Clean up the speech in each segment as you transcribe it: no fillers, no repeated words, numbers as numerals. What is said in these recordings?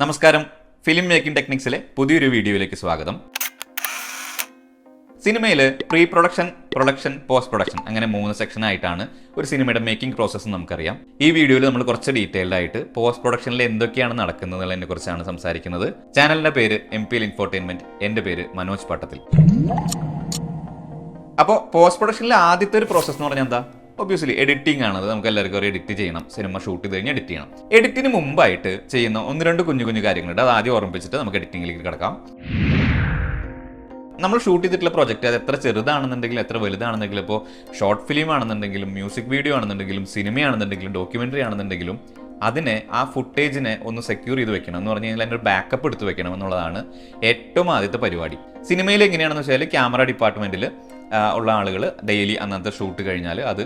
നമസ്കാരം, film making ടെക്നിക്സിലെ പുതിയൊരു വീഡിയോയിലേക്ക് സ്വാഗതം. സിനിമയിൽ pre production, production, post production അങ്ങനെ 3 സെക്ഷനായിട്ടാണ് ഒരു സിനിമയുടെ മേക്കിംഗ് പ്രോസസ്സ് നമുക്കറിയാം. ഈ വീഡിയോയിൽ നമ്മൾ കുറച്ച് ഡീറ്റെയിൽഡ് ആയിട്ട് പോസ്റ്റ് പ്രൊഡക്ഷനിൽ എന്തൊക്കെയാണ് നടക്കുന്നത് എന്നതിനെ കുറിച്ചാണ് സംസാരിക്കുന്നത്. ചാനലിന്റെ പേര് MPL ഇൻഫോർടൈൻമെന്റ്, എന്റെ പേര് മനോജ് പട്ടത്തിൽ. അപ്പോൾ പോസ്റ്റ് പ്രൊഡക്ഷനിലെ ആദ്യത്തെ ഒരു പ്രോസസ്സ് എന്ന് പറഞ്ഞാൽ എന്താ? ഒബ്വിയസ്ലി എഡിറ്റിംഗ് ആണത്. നമുക്ക് എല്ലാവർക്കും എഡിറ്റ് ചെയ്യണം. സിനിമ ഷൂട്ട് ചെയ്ത് കഴിഞ്ഞ് എഡിറ്റ് ചെയ്യണം. എഡിറ്റിന് മുമ്പായിട്ട് ചെയ്യുന്ന 1-2 കുഞ്ഞു കാര്യങ്ങളുണ്ട്. അത് ആദ്യം ഓർമ്മിപ്പിച്ചിട്ട് നമുക്ക് എഡിറ്റിംഗിലേക്ക് കിടക്കാം. നമ്മൾ ഷൂട്ട് ചെയ്തിട്ടുള്ള പ്രൊജക്റ്റ് അത് എത്ര ചെറുതാണെന്നുണ്ടെങ്കിലും എത്ര വലുതാണെന്നെങ്കിലും, ഇപ്പോൾ ഷോർട്ട് ഫിലിം ആണെന്നുണ്ടെങ്കിലും മ്യൂസിക് വീഡിയോ ആണെന്നുണ്ടെങ്കിലും സിനിമയാണെന്നുണ്ടെങ്കിലും ഡോക്യുമെൻ്ററി ആണെന്നുണ്ടെങ്കിലും അതിനെ ആ ഫുട്ടേജിനെ ഒന്ന് സെക്യൂർ ചെയ്ത് വെക്കണം എന്ന് പറഞ്ഞു കഴിഞ്ഞാൽ അതിൻ്റെ ഒരു ബാക്കപ്പ് എടുത്ത് വെക്കണം എന്നുള്ളതാണ് ഏറ്റവും ആദ്യത്തെ പരിപാടി. സിനിമയിൽ എങ്ങനെയാണെന്ന് വെച്ചാൽ ക്യാമറ ഡിപ്പാർട്ട്മെൻറ്റിൽ ഉള്ള ആളുകൾ ഡെയിലി അന്നത്തെ ഷൂട്ട് കഴിഞ്ഞാൽ അത്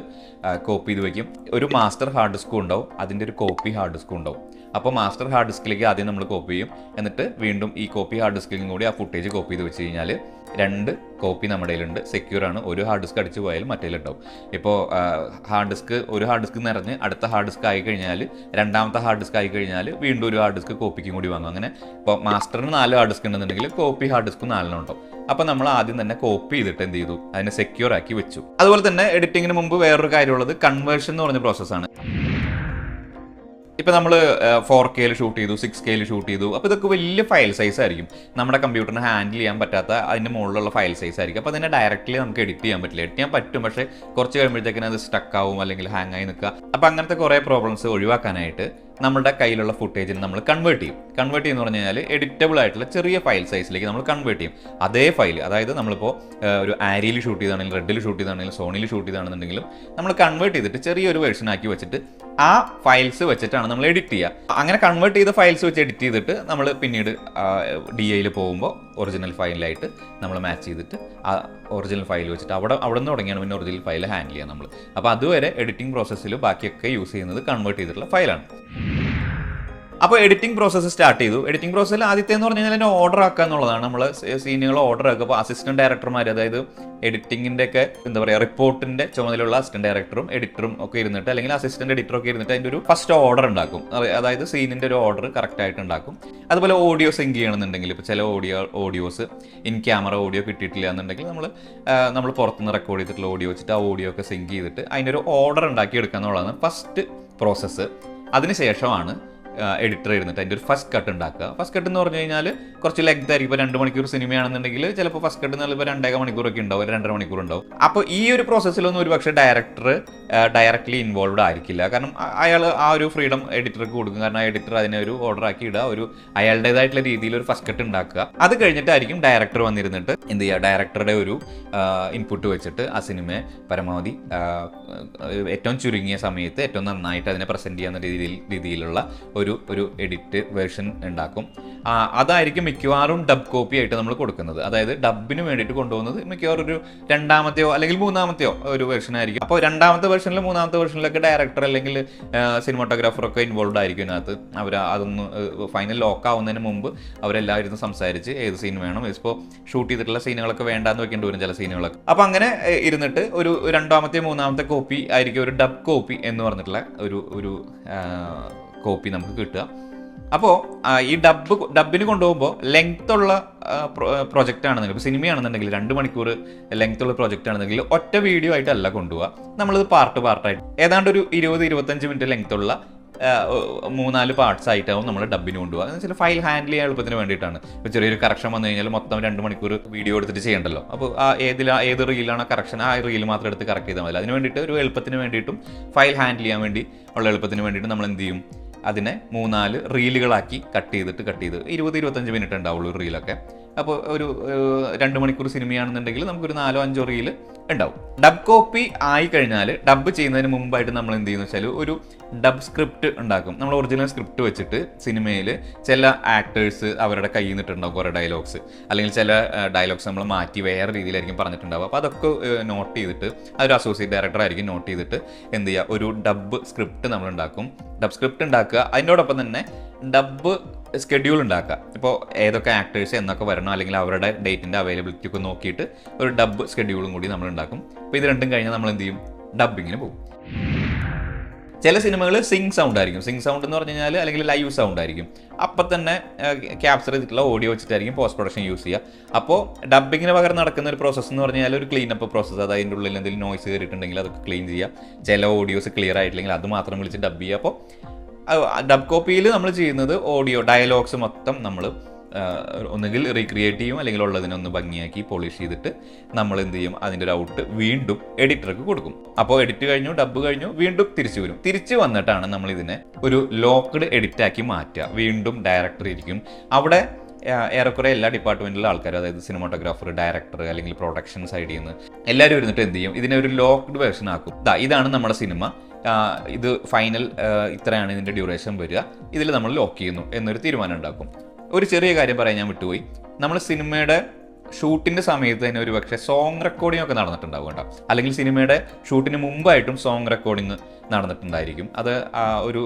കോപ്പി ചെയ്ത് വയ്ക്കും. ഒരു മാസ്റ്റർ ഹാർഡ് ഡിസ്കും ഉണ്ടാവും, അതിൻ്റെ ഒരു കോപ്പി ഹാർഡ് ഡിസ്കും ഉണ്ടാവും. അപ്പോൾ മാസ്റ്റർ ഹാർഡ് ഡിസ്കിലേക്ക് ആദ്യം നമ്മൾ കോപ്പി ചെയ്യും. എന്നിട്ട് വീണ്ടും ഈ കോപ്പി ഹാർഡ് ഡിസ്കിലും കൂടി ആ ഫുട്ടേജ് കോപ്പി ചെയ്ത് വെച്ച് കഴിഞ്ഞാൽ 2 കോപ്പി നമ്മുടെ കയ്യിലുണ്ട്, സെക്യൂർ ആണ്. ഒരു ഹാർഡ് ഡിസ്ക് അടിച്ചു പോയാലും മറ്റേലുണ്ടാവും. ഇപ്പോൾ ഒരു ഹാർഡ് ഡിസ്ക് നിറഞ്ഞ് അടുത്ത ഹാർഡ് ഡിസ്ക് ആയി കഴിഞ്ഞാൽ, രണ്ടാമത്തെ ഹാർഡ് ഡിസ്ക് ആയി കഴിഞ്ഞാൽ വീണ്ടും ഒരു ഹാർഡ് ഡിസ്ക് കോപ്പിക്കും കൂടി വാങ്ങും. അങ്ങനെ ഇപ്പോൾ മാസ്റ്ററിന് 4 ഹാർഡ് ഡിസ്ക് ഉണ്ടെന്നുണ്ടെങ്കിൽ കോപ്പി ഹാർഡ് ഡിസ്ക് 4 ഉണ്ടാവും. അപ്പോൾ നമ്മൾ ആദ്യം തന്നെ കോപ്പി ചെയ്തിട്ട് എന്ത് ചെയ്തു, അതിനെ സെക്യൂർ ആക്കി വെച്ചു. അതുപോലെ തന്നെ എഡിറ്റിങ്ങിന് മുമ്പ് വേറൊരു കാര്യമുള്ളത് കൺവേർഷൻ എന്ന് പറഞ്ഞ പ്രോസസ്സാണ്. ഇപ്പോൾ നമ്മൾ 4K ഷൂട്ട് ചെയ്തു, 6K ഷൂട്ട് ചെയ്തു. അപ്പോൾ ഇതൊക്കെ വലിയ ഫയൽ സൈസ് ആയിരിക്കും. നമ്മുടെ കമ്പ്യൂട്ടറിന് ഹാൻഡിൽ ചെയ്യാൻ പറ്റാത്ത അതിൻ്റെ മുകളിലുള്ള ഫയൽ സൈസ് ആയിരിക്കും. അപ്പോൾ അതിനെ ഡയറക്റ്റ്ലി നമുക്ക് എഡിറ്റ് ചെയ്യാൻ പറ്റില്ല. എഡിറ്റ് ചെയ്യാൻ പറ്റും, പക്ഷേ കുറച്ച് കഴിയുമ്പോഴത്തേക്കിന് അത് സ്റ്റക്ക് ആവും അല്ലെങ്കിൽ ഹാങ് ആയി നിൽക്കുക. അപ്പോൾ അങ്ങനത്തെ കുറേ പ്രോബ്ലംസ് ഒഴിവാക്കാനായിട്ട് നമ്മുടെ കയ്യിലുള്ള ഫുട്ടേജിന് നമ്മൾ കൺവേർട്ട് ചെയ്യും. കൺവേർട്ട് ചെയ്യുന്ന പറഞ്ഞു കഴിഞ്ഞാൽ എഡിറ്റബിൾ ആയിട്ടുള്ള ചെറിയ ഫയൽ സൈസിലേക്ക് നമ്മൾ കൺവേർട്ട് ചെയ്യും. അതേ ഫയൽ, അതായത് നമ്മളിപ്പോൾ ഒരു ആരിയിൽ ഷൂട്ട് ചെയ്താണെങ്കിലും റെഡിൽ ഷൂട്ട് ചെയ്താണെങ്കിലും സോണിയിൽ ഷൂട്ട് ചെയ്താണെന്നുണ്ടെങ്കിലും നമ്മൾ കൺവേർട്ട് ചെയ്തിട്ട് ചെറിയൊരു വെർഷൻ ആക്കി വെച്ചിട്ട് ആ ഫയൽസ് വെച്ചിട്ടാണ് നമ്മൾ എഡിറ്റ് ചെയ്യുക. അങ്ങനെ കൺവേർട്ട് ചെയ്ത ഫയൽസ് വെച്ച് എഡിറ്റ് ചെയ്തിട്ട് നമ്മൾ പിന്നീട് DIയിൽ പോകുമ്പോൾ ഒറിജിനൽ ഫയലിലായിട്ട് നമ്മൾ മാച്ച് ചെയ്തിട്ട് ആ ഒറിജിനൽ ഫയൽ വെച്ചിട്ട് അവിടെ നിന്ന് തുടങ്ങിയാണ് പിന്നെ ഒറിജിനൽ ഫയൽ ഹാൻഡിൽ ചെയ്യുക നമ്മൾ. അപ്പോൾ അതുവരെ എഡിറ്റിംഗ് പ്രോസസ്സിൽ ബാക്കിയൊക്കെ യൂസ് ചെയ്യുന്നത് കൺവേർട്ട് ചെയ്തിട്ടുള്ള ഫയലാണ്. അപ്പോൾ എഡിറ്റിംഗ് പ്രോസസ്സ് സ്റ്റാർട്ട് ചെയ്തു. എഡിറ്റിംഗ് പ്രോസസ്സിൽ ആദ്യത്തെ എന്ന് പറഞ്ഞു കഴിഞ്ഞാൽ ഓർഡർ ആക്കുക എന്നുള്ളതാണ്. നമ്മൾ സീനുകൾ ഓർഡർ ആക്കുക. അപ്പോൾ അസിസ്റ്റന്റ് ഡയറക്ടർമാർ, അതായത് എഡിറ്റിങ്ങിൻ്റെ ഒക്കെ എന്താ പറയുക, റിപ്പോർട്ടിൻ്റെ ചുമതലയുള്ള അസിസ്റ്റന്റ് ഡയറക്ടറും എഡിറ്ററും ഒക്കെ ഇരുന്നിട്ട്, അല്ലെങ്കിൽ അസിസ്റ്റന്റ് എഡിറ്ററും ഒക്കെ ഇരുന്നിട്ട് അതിൻ്റെ ഒരു ഫസ്റ്റ് ഓർഡർ ഉണ്ടാക്കും. അതായത് സീനിൻ്റെ ഒരു ഓർഡർ കറക്റ്റായിട്ട് ഉണ്ടാക്കും. അതുപോലെ ഓഡിയോ സിങ്ക് ചെയ്യണമെന്നുണ്ടെങ്കിൽ, ഇപ്പോൾ ചില ഓഡിയോസ് ഇൻ ക്യാമറ ഓഡിയോ കിട്ടിയിട്ടില്ല എന്നുണ്ടെങ്കിൽ നമ്മൾ പുറത്തുനിന്ന് റെക്കോർഡ് ചെയ്തിട്ടുള്ള ഓഡിയോ വെച്ചിട്ട് ആ ഓഡിയോ ഒക്കെ സിങ്ക് ചെയ്തിട്ട് അതിൻ്റെ ഒരു ഓർഡർ ഉണ്ടാക്കി എടുക്കുക എന്നുള്ളതാണ് ഫസ്റ്റ് പ്രോസസ്സ്. അതിനുശേഷമാണ് എഡിറ്റർ ഇരുന്നിട്ട് അതിൻ്റെ ഒരു ഫസ്റ്റ് കട്ട് ഉണ്ടാക്കുക. ഫസ്റ്റ് കട്ട് എന്ന് പറഞ്ഞു കഴിഞ്ഞാൽ കുറച്ച് ലെങ്ത് ആയിരിക്കും. ഇപ്പോൾ 2 മണിക്കൂർ സിനിമയാണെന്നുണ്ടെങ്കിൽ ചിലപ്പോൾ ഫസ്റ്റ് കട്ട് എന്ന് ഇപ്പോൾ 2.5 മണിക്കൂറൊക്കെ ഉണ്ടാവും, 2.5 മണിക്കൂർ ഉണ്ടാവും. അപ്പോൾ ഈ ഒരു പ്രോസസ്സിലൊന്നും ഒരുപക്ഷെ ഡയറക്ടർ ഡയറക്റ്റ്ലി ഇൻവോൾവ്ഡ് ആയിരിക്കില്ല. കാരണം അയാൾ ആ ഒരു ഫ്രീഡം എഡിറ്റർക്ക് കൊടുക്കും. കാരണം ആ എഡിറ്റർ അതിനെ ഒരു ഓർഡർ ആക്കി ഇടുക, ഒരു അയാളുടേതായിട്ടുള്ള രീതിയിൽ ഒരു ഫസ്റ്റ് കട്ട് ഉണ്ടാക്കുക. അത് കഴിഞ്ഞിട്ടായിരിക്കും ഡയറക്ടർ വന്നിരുന്നിട്ട് എന്ത് ചെയ്യുക, ഡയറക്ടറുടെ ഒരു ഇൻപുട്ട് വെച്ചിട്ട് ആ സിനിമയെ പരമാവധി ഏറ്റവും ചുരുങ്ങിയ സമയത്ത് ഏറ്റവും നന്നായിട്ട് അതിനെ പ്രസൻറ്റ് ചെയ്യാവുന്ന രീതിയിലുള്ള ഒരു എഡിറ്റ് വേർഷൻ ഉണ്ടാക്കും. അതായിരിക്കും മിക്കവാറും ഡബ് കോപ്പി ആയിട്ട് നമ്മൾ കൊടുക്കുന്നത്. അതായത് ഡബിന് വേണ്ടിയിട്ട് കൊണ്ടുപോകുന്നത് മിക്കവാറും ഒരു 2ാമത്തെയോ അല്ലെങ്കിൽ 3ാമത്തെയോ ഒരു വേർഷൻ ആയിരിക്കും. അപ്പോൾ 2ാമത്തെ വേർഷനിലും 3ാമത്തെ വേർഷനിലൊക്കെ ഡയറക്ടർ അല്ലെങ്കിൽ സിനിമാറ്റോഗ്രാഫറൊക്കെ ഇൻവോൾവ് ആയിരിക്കും ഇതിനകത്ത്. അവർ അതൊന്ന് ഫൈനൽ ലോക്ക് ആവുന്നതിന് മുമ്പ് അവരെല്ലാവരും സംസാരിച്ച് ഏത് സീൻ വേണം, ഇപ്പോൾ ഷൂട്ട് ചെയ്തിട്ടുള്ള സീനുകളൊക്കെ വേണ്ടാന്ന് വെക്കേണ്ടി വരും ചില സീനുകളൊക്കെ. അപ്പോൾ അങ്ങനെ ഇരുന്നിട്ട് ഒരു 2ാമത്തെ 3ാമത്തെ കോപ്പി ആയിരിക്കും ഒരു ഡബ് കോപ്പി എന്ന് പറഞ്ഞിട്ടുള്ള ഒരു കോപ്പി നമുക്ക് കിട്ടുക. അപ്പോൾ ഈ ഡബിന് കൊണ്ടുപോകുമ്പോൾ ലെങ്ത്തുള്ള പ്രൊജക്റ്റ് ആണെന്നുണ്ടെങ്കിൽ, ഇപ്പോൾ സിനിമയാണെന്നുണ്ടെങ്കിൽ 2 മണിക്കൂർ ലെങ്ത്തുള്ള പ്രൊജക്റ്റ് ആണെന്നുണ്ടെങ്കിൽ ഒറ്റ വീഡിയോ ആയിട്ടല്ല കൊണ്ടുപോകുക. നമ്മളിത് പാർട്ടായിട്ട് ഏതാണ്ട് ഒരു 20-25 മിനിറ്റ് ലെങ്ത്തുള്ള 3-4 പാർട്സ് ആയിട്ടാവും നമ്മൾ ഡബിന് കൊണ്ടുപോകുക. എന്ന് വെച്ചാൽ ഫയൽ ഹാൻഡിൽ ചെയ്യാൻ എളുപ്പത്തിന് വേണ്ടിയിട്ടാണ്. ഇപ്പോൾ ചെറിയൊരു കറക്ഷൻ വന്നു കഴിഞ്ഞാൽ മൊത്തം 2 മണിക്കൂർ വീഡിയോ എടുത്തിട്ട് ചെയ്യണ്ടല്ലോ. അപ്പോൾ ഏത് റീലാണോ കറക്ഷൻ, ആ റീൽ മാത്രം എടുത്ത് കറക്റ്റ് ചെയ്താൽ മതി. അതിന് വേണ്ടിയിട്ട് ഒരു എളുപ്പത്തിന് വേണ്ടിയിട്ടും ഫയൽ ഹാൻഡിൽ ചെയ്യാൻ വേണ്ടി ഉള്ള എളുപ്പത്തിന് വേണ്ടിയിട്ട് നമ്മൾ എന്ത് ചെയ്യും, അതിനെ 3-4 റീലുകളാക്കി കട്ട് ചെയ്ത് 20-25 മിനിറ്റ് ഉണ്ടാവുള്ളൂ റീലൊക്കെ. അപ്പോൾ ഒരു 2 മണിക്കൂർ സിനിമയാണെന്നുണ്ടെങ്കിൽ നമുക്കൊരു 4-5 റീല് ഉണ്ടാവും. ഡബ് കോപ്പി ആയി കഴിഞ്ഞാൽ ഡബ് ചെയ്യുന്നതിന് മുമ്പായിട്ട് നമ്മൾ എന്ത് ചെയ്യുന്നു വെച്ചാൽ ഒരു ഡബ് സ്ക്രിപ്റ്റ് ഉണ്ടാക്കും. നമ്മൾ ഒറിജിനൽ സ്ക്രിപ്റ്റ് വെച്ചിട്ട് സിനിമയിൽ ചില ആക്ടേഴ്സ് അവരുടെ കയ്യിൽ നിന്നിട്ടുണ്ടാവും കുറേ ഡയലോഗ്സ്, അല്ലെങ്കിൽ ചില ഡയലോഗ്സ് നമ്മൾ മാറ്റി വേറെ രീതിയിലായിരിക്കും പറഞ്ഞിട്ടുണ്ടാവുക. അപ്പോൾ അതൊക്കെ നോട്ട് ചെയ്തിട്ട് അതൊരു അസോസിയേറ്റ് ഡയറക്ടർ ആയിരിക്കും നോട്ട് ചെയ്തിട്ട് എന്ത് ചെയ്യുക, ഒരു ഡബ് സ്ക്രിപ്റ്റ് നമ്മൾ ഉണ്ടാക്കും. ഡബ് സ്ക്രിപ്റ്റ് ഉണ്ടാക്കുക, അതിനോടൊപ്പം തന്നെ ഡബ് സ്കെഡ്യൂൾ ഉണ്ടാക്കുക. ഇപ്പോൾ ഏതൊക്കെ ആക്ടേഴ്സ് എന്നൊക്കെ വരണം, അല്ലെങ്കിൽ അവരുടെ ഡേറ്റിൻ്റെ അവൈലബിലിറ്റി ഒക്കെ നോക്കിയിട്ട് ഒരു ഡബ് സ്കെഡ്യൂളും കൂടി നമ്മൾ ഉണ്ടാക്കും. അപ്പോൾ ഇത് രണ്ടും കഴിഞ്ഞാൽ നമ്മൾ എന്ത് ചെയ്യും, ഡബിങ്ങിന് പോകും. ചില സിനിമകൾ സിങ് സൗണ്ട് ആയിരിക്കും. സിങ് സൗണ്ട് എന്ന് പറഞ്ഞു കഴിഞ്ഞാൽ അല്ലെങ്കിൽ ലൈവ് സൗണ്ട് ആയിരിക്കും. അപ്പം തന്നെ ക്യാപ്ചർ ചെയ്തിട്ടുള്ള ഓഡിയോ വെച്ചിട്ടായിരിക്കും പോസ്റ്റ് പ്രൊഡക്ഷൻ യൂസ് ചെയ്യുക. അപ്പോൾ ഡബിങ്ങിന് പകരം നടക്കുന്ന ഒരു പ്രോസസ്സ് എന്ന് പറഞ്ഞാൽ ഒരു ക്ലീനപ്പ് പ്രോസസ്സ്. അതായത് അതിൻ്റെ ഉള്ളിൽ എന്തെങ്കിലും നോയ്സ് കയറിയിട്ടുണ്ടെങ്കിൽ അതൊക്കെ ക്ലീൻ ചെയ്യുക. ചില ഓഡിയോസ് ക്ലിയർ ആയിട്ടില്ലെങ്കിൽ അത് മാത്രം വിളിച്ച് ഡബ് ചെയ്യുക. അപ്പോൾ ഡബ് കോപ്പിയിൽ നമ്മൾ ചെയ്യുന്നത് ഓഡിയോ ഡയലോഗ്സ് മൊത്തം നമ്മൾ ഒന്നുകിൽ റീക്രിയേറ്റ് ചെയ്യും, അല്ലെങ്കിൽ ഉള്ളതിനൊന്ന് ഭംഗിയാക്കി പോളിഷ് ചെയ്തിട്ട് നമ്മൾ എന്ത് ചെയ്യും, അതിൻ്റെ ഒരു ഔട്ട് വീണ്ടും എഡിറ്റർക്ക് കൊടുക്കും. അപ്പോൾ എഡിറ്റ് കഴിഞ്ഞു, ഡബ് കഴിഞ്ഞു, വീണ്ടും തിരിച്ചു വരും. തിരിച്ചു വന്നിട്ടാണ് നമ്മൾ ഇതിനെ ഒരു ലോക്ക്ഡ് എഡിറ്റാക്കി മാറ്റുക. വീണ്ടും ഡയറക്ടർ ഇരിക്കും അവിടെ. ഏറെക്കുറെ എല്ലാ ഡിപ്പാർട്ട്മെൻറ്റിലുള്ള ആൾക്കാർ, അതായത് സിനിമാറ്റോഗ്രാഫർ, ഡയറക്ടർ അല്ലെങ്കിൽ പ്രൊഡക്ഷൻ സൈഡിൽ നിന്ന് എല്ലാവരും ഇരുന്നിട്ട് എന്ത് ചെയ്യും, ഇതിനെ ഒരു ലോക്ക്ഡ് വേർഷൻ ആക്കും. ഇതാണ് നമ്മുടെ സിനിമ, ഇത് ഫൈനൽ ഇത്രയാണ് ഇതിൻ്റെ ഡ്യൂറേഷൻ വരിക, ഇതിൽ നമ്മൾ ലോക്ക് ചെയ്യുന്നു എന്നൊരു തീരുമാനം ഉണ്ടാക്കും. ഒരു ചെറിയ കാര്യം പറയാൻ ഞാൻ വിട്ടുപോയി. നമ്മൾ സിനിമയുടെ ഷൂട്ടിൻ്റെ സമയത്ത് തന്നെ ഒരു പക്ഷേ സോങ് റെക്കോർഡിംഗ് ഒക്കെ നടന്നിട്ടുണ്ടാവും കേട്ടോ. അല്ലെങ്കിൽ സിനിമയുടെ ഷൂട്ടിന് മുമ്പായിട്ടും സോങ് റെക്കോർഡിങ് നടന്നിട്ടുണ്ടായിരിക്കും. അത് ഒരു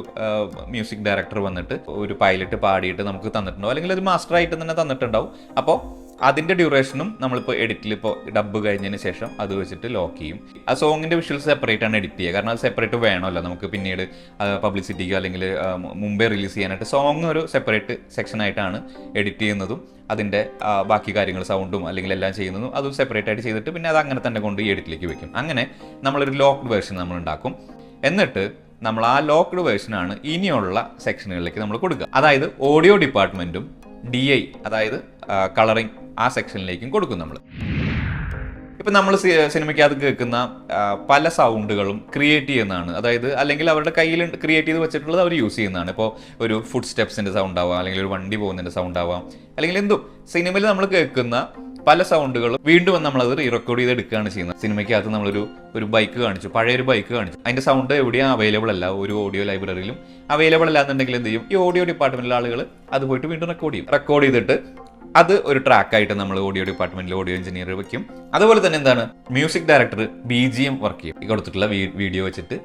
മ്യൂസിക് ഡയറക്ടർ വന്നിട്ട് ഒരു പൈലറ്റ് പാടിയിട്ട് നമുക്ക് തന്നിട്ടുണ്ടാവും, അല്ലെങ്കിൽ ഒരു മാസ്റ്ററായിട്ട് തന്നെ തന്നിട്ടുണ്ടാവും. അപ്പോൾ അതിൻ്റെ ഡ്യൂറേഷനും നമ്മളിപ്പോൾ എഡിറ്റിൽ ഇപ്പോൾ ഡബ് കഴിഞ്ഞതിന് ശേഷം അത് വെച്ചിട്ട് ലോക്ക് ചെയ്യും. ആ സോങ്ങിൻ്റെ വിഷ്വൽസ് സെപ്പറേറ്റ് ആണ് എഡിറ്റ് ചെയ്യുക. കാരണം അത് സെപ്പറേറ്റ് വേണമല്ലോ നമുക്ക് പിന്നീട് പബ്ലിസിറ്റിക്കോ അല്ലെങ്കിൽ മുമ്പേ റിലീസ് ചെയ്യാനായിട്ട്. സോങ് ഒരു സെപ്പറേറ്റ് സെക്ഷനായിട്ടാണ് എഡിറ്റ് ചെയ്യുന്നതും അതിൻ്റെ ബാക്കി കാര്യങ്ങൾ സൗണ്ടും അല്ലെങ്കിൽ എല്ലാം ചെയ്യുന്നതും അതും സെപ്പറേറ്റ് ആയിട്ട് ചെയ്തിട്ട് പിന്നെ അത് അങ്ങനെ തന്നെ കൊണ്ട് ഈ എഡിറ്റിലേക്ക് വെക്കും. അങ്ങനെ നമ്മളൊരു ലോക്ക്ഡ് വേർഷൻ നമ്മൾ ഉണ്ടാക്കും. എന്നിട്ട് നമ്മൾ ആ ലോക്ക്ഡ് വേർഷനാണ് ഇനിയുള്ള സെക്ഷനുകളിലേക്ക് നമ്മൾ കൊടുക്കുക. അതായത് ഓഡിയോ ഡിപ്പാർട്ട്മെൻറ്റും DI അതായത് കളറിങ് ആ സെക്ഷനിലേക്കും കൊടുക്കും നമ്മൾ. ഇപ്പം നമ്മൾ സിനിമയ്ക്കകത്ത് കേൾക്കുന്ന പല സൗണ്ടുകളും ക്രിയേറ്റ് ചെയ്യുന്നതാണ്. അതായത് അല്ലെങ്കിൽ അവരുടെ കയ്യിൽ ക്രിയേറ്റ് ചെയ്ത് വെച്ചിട്ടുള്ളത് അവർ യൂസ് ചെയ്യുന്നതാണ്. ഇപ്പോൾ ഒരു ഫുഡ് സ്റ്റെപ്സിൻ്റെ സൗണ്ട് ആവാം, അല്ലെങ്കിൽ ഒരു വണ്ടി പോകുന്നതിൻ്റെ സൗണ്ട് ആവാം, അല്ലെങ്കിൽ എന്തും സിനിമയിൽ നമ്മൾ കേൾക്കുന്ന പല സൗണ്ടുകളും വീണ്ടും നമ്മളത് റീറെക്കോർഡ് ചെയ്ത് എടുക്കുകയാണ് ചെയ്യുന്നത്. സിനിമയ്ക്കകത്ത് നമ്മളൊരു ബൈക്ക് കാണിച്ചു, പഴയൊരു ബൈക്ക് കാണിച്ചു, അതിൻ്റെ സൗണ്ട് എവിടെയും അവൈലബിൾ അല്ല, ഒരു ഓഡിയോ ലൈബ്രറിയിലും അവൈലബിൾ അല്ല എന്നുണ്ടെങ്കിൽ എന്ത് ചെയ്യും, ഈ ഓഡിയോ ഡിപ്പാർട്ട്മെൻറ്റിലെ ആളുകൾ അത് പോയിട്ട് വീണ്ടും റെക്കോർഡ് ചെയ്തിട്ട് അത് ഒരു ട്രാക്കായിട്ട് നമ്മൾ ഓഡിയോ ഡിപ്പാർട്ട്മെന്റിൽ ഓഡിയോ എഞ്ചിനീയർ വെക്കും. അതുപോലെ തന്നെ എന്താണ്, മ്യൂസിക് ഡയറക്ടർ BGM വർക്ക് ചെയ്യും. ഈ കൊടുത്തിട്ടുള്ള വീഡിയോ വെച്ചിട്ട്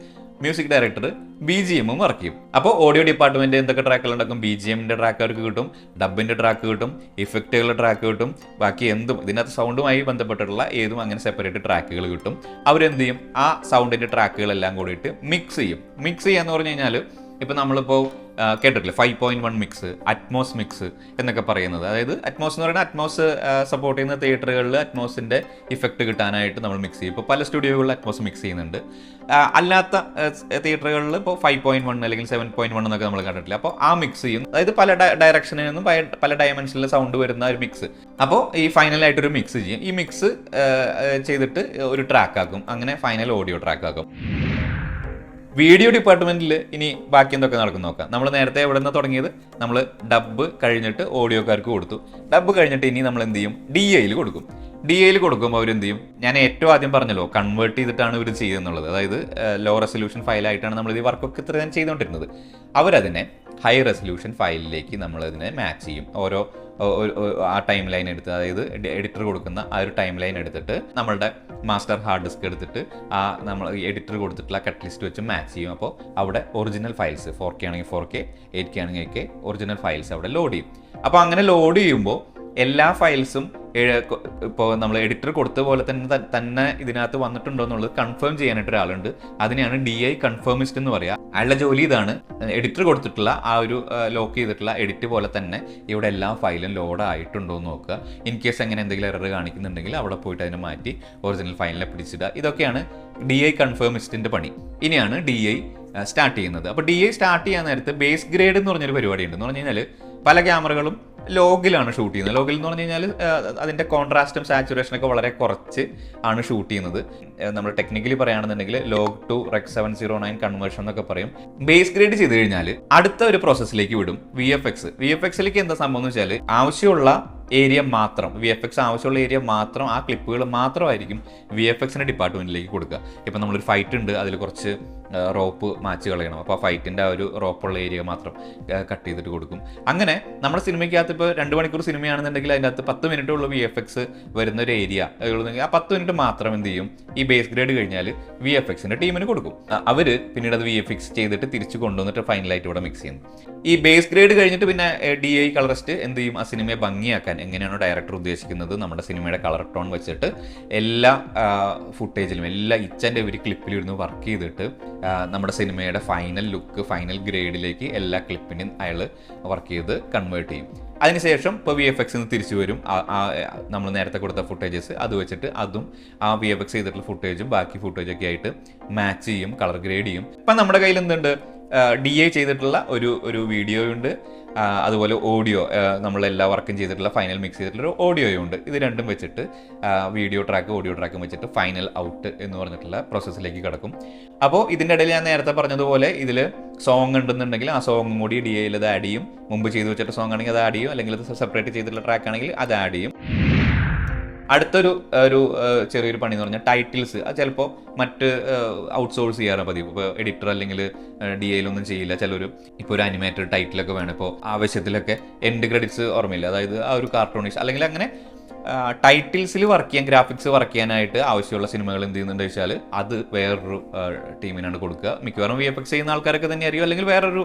മ്യൂസിക് ഡയറക്ടർ BGM വർക്ക് ചെയ്യും. അപ്പോൾ ഓഡിയോ ഡിപ്പാർട്ട്മെന്റ് എന്തൊക്കെ ട്രാക്കുകൾ ഉണ്ടാക്കും, BGMന്റെ ട്രാക്ക് അവർക്ക് കിട്ടും, ഡബിന്റെ ട്രാക്ക് കിട്ടും, ഇഫക്റ്റുകളുടെ ട്രാക്ക് കിട്ടും, ബാക്കി എന്തും ഇതിനകത്ത് സൗണ്ടുമായി ബന്ധപ്പെട്ടിട്ടുള്ള ഏതും അങ്ങനെ സെപ്പറേറ്റ് ട്രാക്കുകൾ കിട്ടും. അവരെന്ത് ചെയ്യും, ആ സൗണ്ടിന്റെ ട്രാക്കുകളെല്ലാം കൂടിയിട്ട് മിക്സ് ചെയ്യും. മിക്സ് ചെയ്യാന്ന് പറഞ്ഞു കഴിഞ്ഞാൽ ഇപ്പം നമ്മളിപ്പോൾ കേട്ടിട്ടില്ലേ 5.1 മിക്സ്, അറ്റ്മോസ് മിക്സ് എന്നൊക്കെ പറയുന്നത്. അതായത് അറ്റ്മോസ് എന്ന് പറയുന്നത് അറ്റ്മോസ് സപ്പോർട്ട് ചെയ്യുന്ന തിയേറ്ററുകളിൽ അറ്റ്മോസിൻ്റെ ഇഫക്റ്റ് കിട്ടാനായിട്ട് നമ്മൾ മിക്സ് ചെയ്യും. ഇപ്പോൾ പല സ്റ്റുഡിയോകളിൽ അറ്റ്മോസ് മിക്സ് ചെയ്യുന്നുണ്ട്. അല്ലാത്ത തിയേറ്ററുകളിൽ ഇപ്പോൾ 5.1 അല്ലെങ്കിൽ 7.1 എന്നൊക്കെ നമ്മൾ കണ്ടിട്ടില്ല. അപ്പോൾ ആ മിക്സ് ചെയ്യും. അതായത് പല ഡയറക്ഷനിൽ നിന്നും പല ഡയമെൻഷനിലെ സൗണ്ട് വരുന്ന ഒരു മിക്സ്. അപ്പോൾ ഈ ഫൈനലായിട്ടൊരു മിക്സ് ചെയ്യും. ഈ മിക്സ് ചെയ്തിട്ട് ഒരു ട്രാക്കാക്കും. അങ്ങനെ ഫൈനൽ ഓഡിയോ ട്രാക്കാക്കും. വീഡിയോ ഡിപ്പാർട്ട്മെന്റിൽ ഇനി ബാക്കി എന്തൊക്കെ നടക്കും നോക്കാം. നമ്മൾ നേരത്തെ എവിടെ നിന്ന് തുടങ്ങിയത്, നമ്മൾ ഡബ് കഴിഞ്ഞിട്ട് ഓഡിയോക്കാർക്ക് കൊടുത്തു. ഡബ് കഴിഞ്ഞിട്ട് ഇനി നമ്മൾ എന്ത് ചെയ്യും, DIയിൽ കൊടുക്കും. DIയിൽ കൊടുക്കുമ്പോൾ അവരെന്ത് ചെയ്യും, ഞാൻ ഏറ്റവും ആദ്യം പറഞ്ഞല്ലോ കൺവേർട്ട് ചെയ്തിട്ടാണ് ഇവർ ചെയ്യുന്നുള്ളത്. അതായത് ലോ റെസൊല്യൂഷൻ ഫയലായിട്ടാണ് നമ്മൾ ഈ വർക്കൊക്കെ ഇത്ര ചെയ്തുകൊണ്ടിരുന്നത്. അവരതിനെ ഹൈ റെസൊല്യൂഷൻ ഫയലിലേക്ക് നമ്മളതിനെ മാച്ച് ചെയ്യും. ഓരോ ആ ടൈം ലൈൻ എടുത്ത്, അതായത് എഡിറ്റർ കൊടുക്കുന്ന ആ ഒരു ടൈം ലൈൻ എടുത്തിട്ട് നമ്മളുടെ മാസ്റ്റർ ഹാർഡ് ഡിസ്ക് എടുത്തിട്ട് നമ്മൾ എഡിറ്റർ കൊടുത്തിട്ടുള്ള കട്ട് ലിസ്റ്റ് വെച്ച് മാച്ച് ചെയ്യും. അപ്പോൾ അവിടെ ഒറിജിനൽ ഫയൽസ് 4K ആണെങ്കിൽ 4K, 8K ആണെങ്കിൽ 8K ഒറിജിനൽ ഫയൽസ് അവിടെ ലോഡ് ചെയ്യും. അപ്പോൾ അങ്ങനെ ലോഡ് ചെയ്യുമ്പോൾ എല്ലാ ഫയൽസും ഇപ്പോൾ നമ്മൾ എഡിറ്റർ കൊടുത്ത പോലെ തന്നെ ഇതിനകത്ത് വന്നിട്ടുണ്ടോ എന്നുള്ളത് കൺഫേം ചെയ്യാനായിട്ട് ഒരാളുണ്ട്. അതിനെയാണ് DI കൺഫേമിസ്റ്റ് എന്ന് പറയുക. അയാളുടെ ജോലി ഇതാണ്, എഡിറ്റർ കൊടുത്തിട്ടുള്ള ആ ഒരു ലോക്ക് ചെയ്തിട്ടുള്ള എഡിറ്റ് പോലെ തന്നെ ഇവിടെ എല്ലാ ഫയലും ലോഡ് ആയിട്ടുണ്ടോ എന്ന് നോക്കുക. ഇൻ കേസ് എങ്ങനെ എന്തെങ്കിലും എറർ കാണിക്കുന്നുണ്ടെങ്കിൽ അവിടെ പോയിട്ട് അതിനെ മാറ്റി ഒറിജിനൽ ഫയലിനെ പിടിച്ചിടുക. ഇതൊക്കെയാണ് DI കൺഫേമിസ്റ്റിൻ്റെ പണി. ഇനിയാണ് DI സ്റ്റാർട്ട് ചെയ്യുന്നത്. അപ്പോൾ DI സ്റ്റാർട്ട് ചെയ്യാൻ നേരത്ത് ബേസ് ഗ്രേഡ് എന്ന് പറഞ്ഞൊരു പരിപാടി ഉണ്ട്. എന്ന് പറഞ്ഞു കഴിഞ്ഞാൽ പല ക്യാമറകളും ലോഗിലാണ് ഷൂട്ട് ചെയ്യുന്നത്. ലോഗിൽ എന്ന് പറഞ്ഞു കഴിഞ്ഞാൽ അതിൻ്റെ കോൺട്രാസ്റ്റും സാച്ചുറേഷനൊക്കെ വളരെ കുറച്ച് ആണ് ഷൂട്ട് ചെയ്യുന്നത്. നമ്മൾ ടെക്നിക്കലി പറയുകയാണെന്നുണ്ടെങ്കിൽ ലോഗ് ടു റെക് 709 കൺവേർഷൻ എന്നൊക്കെ പറയും. ബേസ് ഗ്രേഡ് ചെയ്ത് കഴിഞ്ഞാൽ അടുത്ത ഒരു പ്രോസസ്സിലേക്ക് വിടും, VFXലേക്ക് എന്താ സംഭവം എന്ന് വെച്ചാൽ ആവശ്യമുള്ള ഏരിയ മാത്രം, VFX ആവശ്യമുള്ള ഏരിയ മാത്രം, ആ ക്ലിപ്പുകൾ മാത്രമായിരിക്കും VFXന്റെ ഡിപ്പാർട്ട്മെന്റിലേക്ക് കൊടുക്കുക. ഇപ്പം നമ്മളൊരു ഫൈറ്റ് ഉണ്ട്, അതിൽ കുറച്ച് റോപ്പ് മാച്ച് കളയണം. അപ്പോൾ ആ ഫൈറ്റിൻ്റെ ആ ഒരു റോപ്പുള്ള ഏരിയ മാത്രം കട്ട് ചെയ്തിട്ട് കൊടുക്കും. അങ്ങനെ നമ്മുടെ സിനിമയ്ക്കകത്ത് ഇപ്പോൾ 2 മണിക്കൂർ സിനിമയാണെന്നുണ്ടെങ്കിൽ അതിൻ്റെ അകത്ത് 10 മിനിറ്റ് ഉള്ള VFX വരുന്ന ഒരു ഏരിയ ഉള്ളതെങ്കിൽ ആ 10 മിനിറ്റ് മാത്രം എന്ത് ചെയ്യും, ഈ ബേസ് ഗ്രേഡ് കഴിഞ്ഞാൽ VFXന്റെ ടീമിന് കൊടുക്കും. അവർ പിന്നീട് അത് VFX ചെയ്തിട്ട് തിരിച്ച് കൊണ്ടുവന്നിട്ട് ഫൈനലായിട്ട് ഇവിടെ മിക്സ് ചെയ്യുന്നു. ഈ ബേസ് ഗ്രേഡ് കഴിഞ്ഞിട്ട് പിന്നെ DI കളറിസ്റ്റ് എന്ത് ചെയ്യും, ആ സിനിമയെ ഭംഗിയാക്കാൻ എങ്ങനെയാണോ ഡയറക്ടർ ഉദ്ദേശിക്കുന്നത് നമ്മുടെ സിനിമയുടെ കളർ ടോൺ വെച്ചിട്ട് എല്ലാ ഫുട്ടേജിലും എല്ലാ ഇച്ച് ആൻഡ് എവരി ക്ലിപ്പിലിരുന്ന് വർക്ക് ചെയ്തിട്ട് നമ്മുടെ സിനിമയുടെ ഫൈനൽ ലുക്ക്, ഫൈനൽ ഗ്രേഡിലേക്ക് എല്ലാ ക്ലിപ്പിനും അയാൾ വർക്ക് ചെയ്ത് കൺവേർട്ട് ചെയ്യും. അതിനുശേഷം ഇപ്പോൾ VFX തിരിച്ചു വരും. നമ്മൾ നേരത്തെ കൊടുത്ത ഫുട്ടേജസ് അത് വെച്ചിട്ട് അതും ആ VFX ചെയ്തിട്ടുള്ള ഫുട്ടേജും ബാക്കി ഫുട്ടേജൊക്കെ ആയിട്ട് മാച്ച് ചെയ്യും, കളർ ഗ്രേഡ് ചെയ്യും. ഇപ്പം നമ്മുടെ കയ്യിൽ എന്തുണ്ട്, DA ചെയ്തിട്ടുള്ള ഒരു വീഡിയോ ഉണ്ട്, അതുപോലെ ഓഡിയോ, നമ്മളെല്ലാ വർക്കും ചെയ്തിട്ടുള്ള ഫൈനൽ മിക്സ് ചെയ്തിട്ടുള്ള ഓഡിയോയും ഉണ്ട്. ഇത് രണ്ടും വെച്ചിട്ട് വീഡിയോ ട്രാക്ക് ഓഡിയോ ട്രാക്കും വെച്ചിട്ട് ഫൈനൽ ഔട്ട് എന്ന് പറഞ്ഞിട്ടുള്ള പ്രോസസ്സിലേക്ക് കിടക്കും. അപ്പോൾ ഇതിൻ്റെ ഇടയിൽ ഞാൻ നേരത്തെ പറഞ്ഞതുപോലെ ഇതിൽ സോങ് ഉണ്ടെന്നുണ്ടെങ്കിൽ ആ സോങ്ങും കൂടി DAയിൽ അത് ആഡ് ചെയ്യും. മുമ്പ് ചെയ്ത് വെച്ചിട്ട് സോങ് ആണെങ്കിൽ അത് ആഡ് ചെയ്യും, അല്ലെങ്കിൽ അത് സെപ്പറേറ്റ് ചെയ്തിട്ടുള്ള ട്രാക്ക് ആണെങ്കിൽ അത് ആഡ് ചെയ്യും. അടുത്തൊരു ചെറിയൊരു പണി എന്ന് പറഞ്ഞാൽ ടൈറ്റിൽസ്. അത് ചിലപ്പോൾ മറ്റ് ഔട്ട്സോഴ്സ് ചെയ്യാറ് പതിവ്. ഇപ്പോൾ എഡിറ്റർ അല്ലെങ്കിൽ DAയിലൊന്നും ചെയ്യില്ല. ചിലർ ഇപ്പോൾ ഒരു അനിമേറ്റഡ് ടൈറ്റിലൊക്കെ വേണം. ഇപ്പോൾ ആവശ്യത്തിലൊക്കെ എൻഡ് ക്രെഡിറ്റ്സ് ഓർമ്മയില്ല, അതായത് ആ ഒരു കാർട്ടൂണിഷ് അല്ലെങ്കിൽ അങ്ങനെ ടൈറ്റിൽസിൽ വർക്ക് ചെയ്യാൻ, ഗ്രാഫിക്സ് വർക്ക് ചെയ്യാനായിട്ട് ആവശ്യമുള്ള സിനിമകൾ എന്ത് ചെയ്യുന്നുണ്ട് വെച്ചാൽ അത് വേറൊരു ടീമിനാണ് കൊടുക്കുക. മിക്കവാറും VFX ചെയ്യുന്ന ആൾക്കാരൊക്കെ തന്നെ ആയിരിക്കും, അല്ലെങ്കിൽ വേറൊരു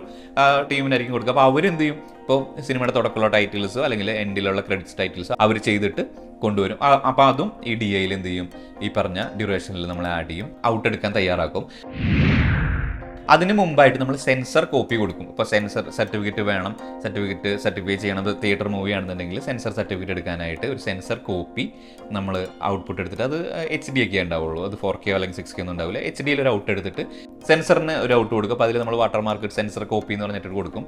ടീമിനായിരിക്കും കൊടുക്കുക. അപ്പോൾ അവരെന്ത് ചെയ്യും, ഇപ്പോൾ സിനിമയുടെ തുടക്കമുള്ള ടൈറ്റിൽസോ അല്ലെങ്കിൽ എൻഡിലുള്ള ക്രെഡിറ്റ്സ് ടൈറ്റിൽസോ അവർ ചെയ്തിട്ട് കൊണ്ടുവരും. അപ്പോൾ അതും ഈ DAയിൽ എന്ത് ചെയ്യും, ഈ പറഞ്ഞ ഡ്യൂറേഷനിൽ നമ്മൾ ആഡ് ചെയ്യും, ഔട്ട് എടുക്കാൻ തയ്യാറാക്കും. അതിന് മുമ്പായിട്ട് നമ്മൾ സെൻസർ കോപ്പി കൊടുക്കും. ഇപ്പോൾ സെൻസർ സർട്ടിഫിക്കറ്റ് വേണം, സർട്ടിഫൈ ചെയ്യണത് തിയേറ്റർ മൂവി ആണെന്നുണ്ടെങ്കിൽ സെൻസർ സർട്ടിഫിക്കറ്റ് എടുക്കാനായിട്ട് ഒരു സെൻസർ കോപ്പി നമ്മൾ ഔട്ട്പുട്ട് എടുത്തിട്ട്, അത് HD ഒക്കെ ഉണ്ടാവുള്ളൂ, അത് 4K അല്ലെങ്കിൽ 6K ഒന്നും ഉണ്ടാവില്ല. HDയിൽ ഒരു ഔട്ട് എടുത്തിട്ട് സെൻസറിന് ഒരു ഔട്ട് കൊടുക്കും. അപ്പോൾ അതിൽ നമ്മൾ വാട്ടർ മാർക്ക് സെൻസർ കോപ്പി എന്ന് പറഞ്ഞിട്ട് കൊടുക്കും.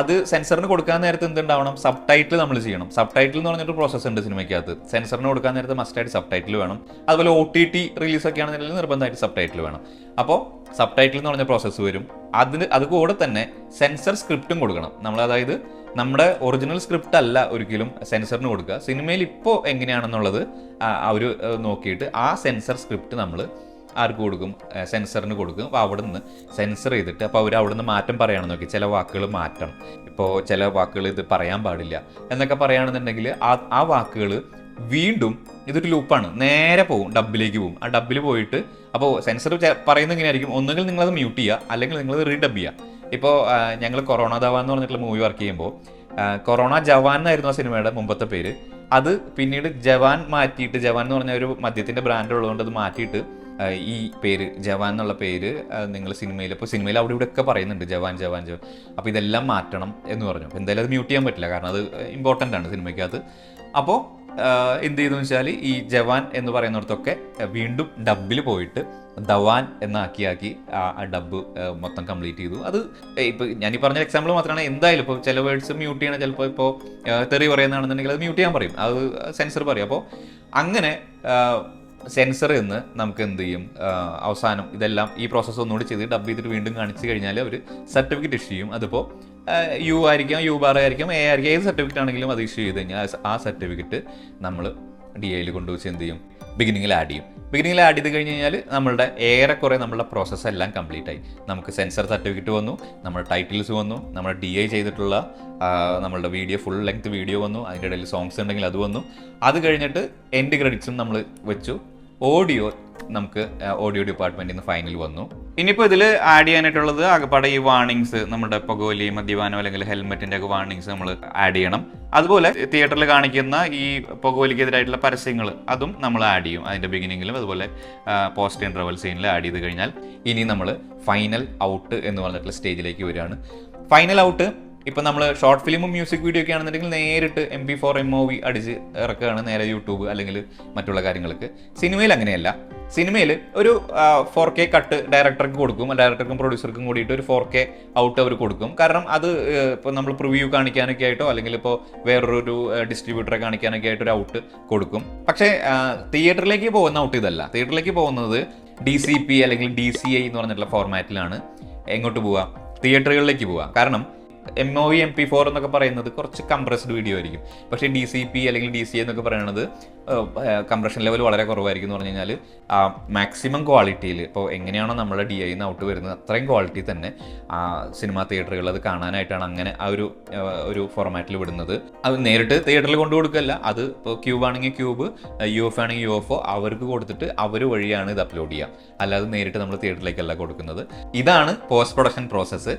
അത് സെൻസറിന് കൊടുക്കാൻ നേരത്തെ എന്തുണ്ടാവണം, സബ് ടൈറ്റിൽ നമ്മൾ ചെയ്യണം. സബ് ടൈറ്റിൽ എന്ന് പറഞ്ഞിട്ട് പ്രോസസ്സ് ഉണ്ട് സിനിമയ്ക്കകത്ത്. സെൻസറിന് കൊടുക്കാൻ നേരത്തെ മസ്റ്റായിട്ട് സബ് ടൈറ്റിൽ വേണം. അതുപോലെ OTT റിലീസൊക്കെ ആണെന്നുണ്ടെങ്കിൽ നിർബന്ധമായിട്ട് സബ് ടൈറ്റിൽ വേണം. അപ്പോൾ സബ് ടൈറ്റിൽ എന്ന് പറഞ്ഞ പ്രോസസ്സ് വരും. അതുകൂടെ തന്നെ സെൻസർ സ്ക്രിപ്റ്റും കൊടുക്കണം നമ്മൾ. അതായത് നമ്മുടെ ഒറിജിനൽ സ്ക്രിപ്റ്റ് അല്ല ഒരിക്കലും സെൻസറിന് കൊടുക്കുക. സിനിമയിൽ ഇപ്പോൾ എങ്ങനെയാണെന്നുള്ളത് അവർ നോക്കിയിട്ട് ആ സെൻസർ സ്ക്രിപ്റ്റ് നമ്മൾ ആർക്ക് കൊടുക്കും, സെൻസറിന് കൊടുക്കും. അപ്പോൾ അവിടെ നിന്ന് സെൻസർ ചെയ്തിട്ട്, അപ്പോൾ അവർ അവിടെ നിന്ന് മാറ്റം പറയുകയാണെന്ന് നോക്കി, ചില വാക്കുകൾ മാറ്റണം, ഇപ്പോൾ ചില വാക്കുകൾ ഇത് പറയാൻ പാടില്ല എന്നൊക്കെ പറയുകയാണെന്നുണ്ടെങ്കിൽ ആ വാക്കുകൾ വീണ്ടും ഇതൊരു ലൂപ്പാണ്, നേരെ പോകും, ഡബിലേക്ക് പോകും. ആ ഡബിൽ പോയിട്ട് അപ്പോൾ സെൻസർ പറയുന്നത് ഇങ്ങനെയായിരിക്കും, ഒന്നുകിൽ നിങ്ങളത് മ്യൂട്ട് ചെയ്യുക അല്ലെങ്കിൽ നിങ്ങളത് റീഡബ് ചെയ്യുക. ഇപ്പോൾ ഞങ്ങൾ കൊറോണ ജവാൻ എന്ന് പറഞ്ഞിട്ടുള്ള മൂവി വർക്ക് ചെയ്യുമ്പോൾ കൊറോണ ജവാൻ എന്നായിരുന്നു ആ സിനിമയുടെ മുമ്പത്തെ പേര്. അത് പിന്നീട് ജവാൻ മാറ്റിയിട്ട്, ജവാൻ എന്ന് പറഞ്ഞ ഒരു മദ്യത്തിൻ്റെ ബ്രാൻഡ് ഉള്ളതുകൊണ്ട് അത് മാറ്റിയിട്ട് ഈ പേര് ജവാൻ എന്നുള്ള പേര് നിങ്ങൾ സിനിമയിൽ, ഇപ്പോൾ സിനിമയിൽ അവിടെ ഇവിടെ ഒക്കെ പറയുന്നുണ്ട് ജവാൻ. അപ്പോൾ ഇതെല്ലാം മാറ്റണം എന്ന് പറഞ്ഞു. അപ്പോൾ എന്തായാലും അത് മ്യൂട്ട് ചെയ്യാൻ പറ്റില്ല, കാരണം അത് ഇമ്പോർട്ടൻ്റ് ആണ് സിനിമയ്ക്കകത്ത്. അപ്പോൾ എന്ത് ചെയ്തു വെച്ചാൽ ഈ ജവാൻ എന്ന് പറയുന്നിടത്തൊക്കെ വീണ്ടും ഡബിൽ പോയിട്ട് ധവാൻ എന്നാക്കി ആ ഡബ് മൊത്തം കംപ്ലീറ്റ് ചെയ്തു. അത് ഇപ്പോൾ ഞാനീ പറഞ്ഞ എക്സാമ്പിൾ മാത്രമാണ്. എന്തായാലും ഇപ്പോൾ ചില വേർഡ്സ് മ്യൂട്ട് ചെയ്യണം, ചിലപ്പോൾ ഇപ്പോൾ തെറി പറയുന്നതാണെന്നുണ്ടെങ്കിൽ അത് മ്യൂട്ട് ചെയ്യാൻ പറയും, അത് സെൻസർ പറയും. അപ്പോൾ അങ്ങനെ സെൻസർ എന്ന് നമുക്ക് എന്ത് ചെയ്യും, അവസാനം ഇതെല്ലാം ഈ പ്രോസസ്സ് ഒന്നുകൂടി ചെയ്ത് ഡബ് ചെയ്തിട്ട് വീണ്ടും കാണിച്ചു കഴിഞ്ഞാൽ അവർ സർട്ടിഫിക്കറ്റ് ഇഷ്യൂ ചെയ്യും. അതിപ്പോൾ U ആയിരിക്കാം, U ബാർ ആയിരിക്കാം, A ആയിരിക്കാം, ഏത് സർട്ടിഫിക്കറ്റ് ആണെങ്കിലും അത് ഇഷ്യൂ ചെയ്ത് കഴിഞ്ഞാൽ ആ സർട്ടിഫിക്കറ്റ് നമ്മൾ DAയിൽ കൊണ്ടുവച്ച് എന്ത് ചെയ്യും, ബിഗിനിങ്ങിൽ ആഡ് ചെയ്യും. ബിഗിനിങ്ങിൽ ആഡ് ചെയ്ത് കഴിഞ്ഞ് കഴിഞ്ഞാൽ നമ്മളുടെ ഏറെക്കുറെ നമ്മളുടെ പ്രോസസ്സ് എല്ലാം കംപ്ലീറ്റ് ആയി. നമുക്ക് സെൻസർ സർട്ടിഫിക്കറ്റ് വന്നു, നമ്മുടെ ടൈറ്റിൽസ് വന്നു, നമ്മുടെ DA ചെയ്തിട്ടുള്ള നമ്മളുടെ വീഡിയോ, ഫുൾ ലെങ്ത് വീഡിയോ വന്നു, അതിൻ്റെ ഇടയിൽ സോങ്സ് ഉണ്ടെങ്കിൽ അത് വന്നു. അത് കഴിഞ്ഞിട്ട് എൻഡ് ക്രെഡിറ്റ്സും നമ്മൾ വെച്ചു. നമുക്ക് ഓഡിയോ ഡിപ്പാർട്ട്മെൻറ്റിൽ നിന്ന് ഫൈനൽ വന്നു. ഇനിയിപ്പോൾ ഇതിൽ ആഡ് ചെയ്യാനായിട്ടുള്ളത് ആകെപ്പാടെ ഈ വാർണിങ്സ്, നമ്മുടെ പുകവലി, മദ്യപാനം അല്ലെങ്കിൽ ഹെൽമെറ്റിൻ്റെ ഒക്കെ വാർണിങ്സ് നമ്മൾ ആഡ് ചെയ്യണം. അതുപോലെ തിയേറ്ററിൽ കാണിക്കുന്ന ഈ പുകവലിക്കെതിരായിട്ടുള്ള പരസ്യങ്ങൾ അതും നമ്മൾ ആഡ് ചെയ്യും അതിൻ്റെ ബിഗിനിങ്ങിലും. അതുപോലെ പോസ്റ്റ് ഇൻ്റർവൽ സീനിൽ ആഡ് ചെയ്ത് കഴിഞ്ഞാൽ ഇനി നമ്മൾ ഫൈനൽ ഔട്ട് എന്ന് പറഞ്ഞിട്ടുള്ള സ്റ്റേജിലേക്ക് വരികയാണ്. ഫൈനൽ ഔട്ട് ഇപ്പം നമ്മൾ ഷോർട്ട് ഫിലിമും മ്യൂസിക് വീഡിയോ ഒക്കെ ആണെന്നുണ്ടെങ്കിൽ നേരിട്ട് MP4 MOV അടിച്ച് ഇറക്കുകയാണ് നേരെ യൂട്യൂബ് അല്ലെങ്കിൽ മറ്റുള്ള കാര്യങ്ങൾക്ക്. സിനിമയിൽ അങ്ങനെയല്ല. സിനിമയിൽ ഒരു 4K കട്ട് ഡയറക്ടർക്ക് കൊടുക്കും, ഡയറക്ടർക്കും പ്രൊഡ്യൂസർക്കും കൂടിയിട്ട് ഒരു 4K ഔട്ട് അവർ കൊടുക്കും. കാരണം അത് ഇപ്പോൾ നമ്മൾ പ്രിവ്യൂ കാണിക്കാനൊക്കെ ആയിട്ടോ അല്ലെങ്കിൽ ഇപ്പോൾ വേറൊരു ഡിസ്ട്രിബ്യൂട്ടറെ കാണിക്കാനൊക്കെ ആയിട്ട് ഒരു ഔട്ട് കൊടുക്കും. പക്ഷേ തിയേറ്ററിലേക്ക് പോകുന്ന ഔട്ട് ഇതല്ല. തിയേറ്ററിലേക്ക് പോകുന്നത് DCP അല്ലെങ്കിൽ DCI എന്ന് പറഞ്ഞിട്ടുള്ള ഫോർമാറ്റിലാണ് എങ്ങോട്ട് പോവുക, തിയേറ്ററുകളിലേക്ക് പോവുക. കാരണം MOV MP4 എന്നൊക്കെ പറയുന്നത് കുറച്ച് കംപ്രസ്ഡ് വീഡിയോ ആയിരിക്കും. പക്ഷേ DCP അല്ലെങ്കിൽ DCI എന്നൊക്കെ പറയുന്നത് കംപ്രഷൻ ലെവൽ വളരെ കുറവായിരിക്കും. എന്ന് പറഞ്ഞു കഴിഞ്ഞാൽ മാക്സിമം ക്വാളിറ്റിയിൽ ഇപ്പോൾ എങ്ങനെയാണോ നമ്മുടെ DI നിന്ന് ഔട്ട് വരുന്നത് അത്രയും ക്വാളിറ്റി തന്നെ സിനിമാ തിയേറ്ററുകൾ അത് കാണാനായിട്ടാണ് അങ്ങനെ ആ ഒരു ഫോർമാറ്റിൽ വിടുന്നത്. അത് നേരിട്ട് തിയേറ്ററിൽ കൊണ്ടു കൊടുക്കല്ല, അത് ഇപ്പോൾ ക്യൂബ് ആണെങ്കിൽ ക്യൂബ്, UF ആണെങ്കിൽ UFO അവർക്ക് കൊടുത്തിട്ട് അവർ വഴിയാണ് ഇത് അപ്ലോഡ് ചെയ്യുക. അല്ലാതെ നേരിട്ട് നമ്മൾ തിയേറ്ററിലേക്കല്ല കൊടുക്കുന്നത്. ഇതാണ് പോസ്റ്റ് പ്രൊഡക്ഷൻ പ്രോസസ്സ്.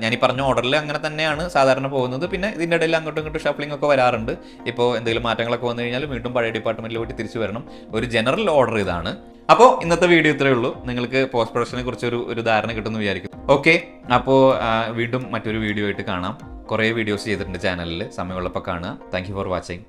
ഞാനീ പറഞ്ഞ ഓർഡറിൽ അങ്ങനെ അങ്ങനെ തന്നെയാണ് സാധാരണ പോകുന്നത്. പിന്നെ ഇതിൻ്റെ ഇടയിൽ അങ്ങോട്ടും ഇങ്ങോട്ടും ഷഫ്ലിംഗ് ഒക്കെ വരാറുണ്ട്. ഇപ്പോൾ എന്തെങ്കിലും മാറ്റങ്ങളൊക്കെ വന്നു കഴിഞ്ഞാൽ വീണ്ടും പഴയ ഡിപ്പാർട്ട്മെന്റിൽ പോയിട്ട് തിരിച്ചു വരണം. ഒരു ജനറൽ ഓർഡർ ഇതാണ്. അപ്പോൾ ഇന്നത്തെ വീഡിയോ ഇത്രയേ ഉള്ളൂ. നിങ്ങൾക്ക് പോസ്റ്റ് പ്രൊഡക്ഷനെ കുറിച്ച് ഒരു ധാരണ കിട്ടുമെന്ന് വിചാരിക്കുന്നു. ഓക്കെ, അപ്പോൾ വീണ്ടും മറ്റൊരു വീഡിയോ ആയിട്ട് കാണാം. കുറേ വീഡിയോസ് ചെയ്തിട്ടുണ്ട് ചാനലിൽ, സമയമുള്ളപ്പോൾ കാണുക. Thank you for watching.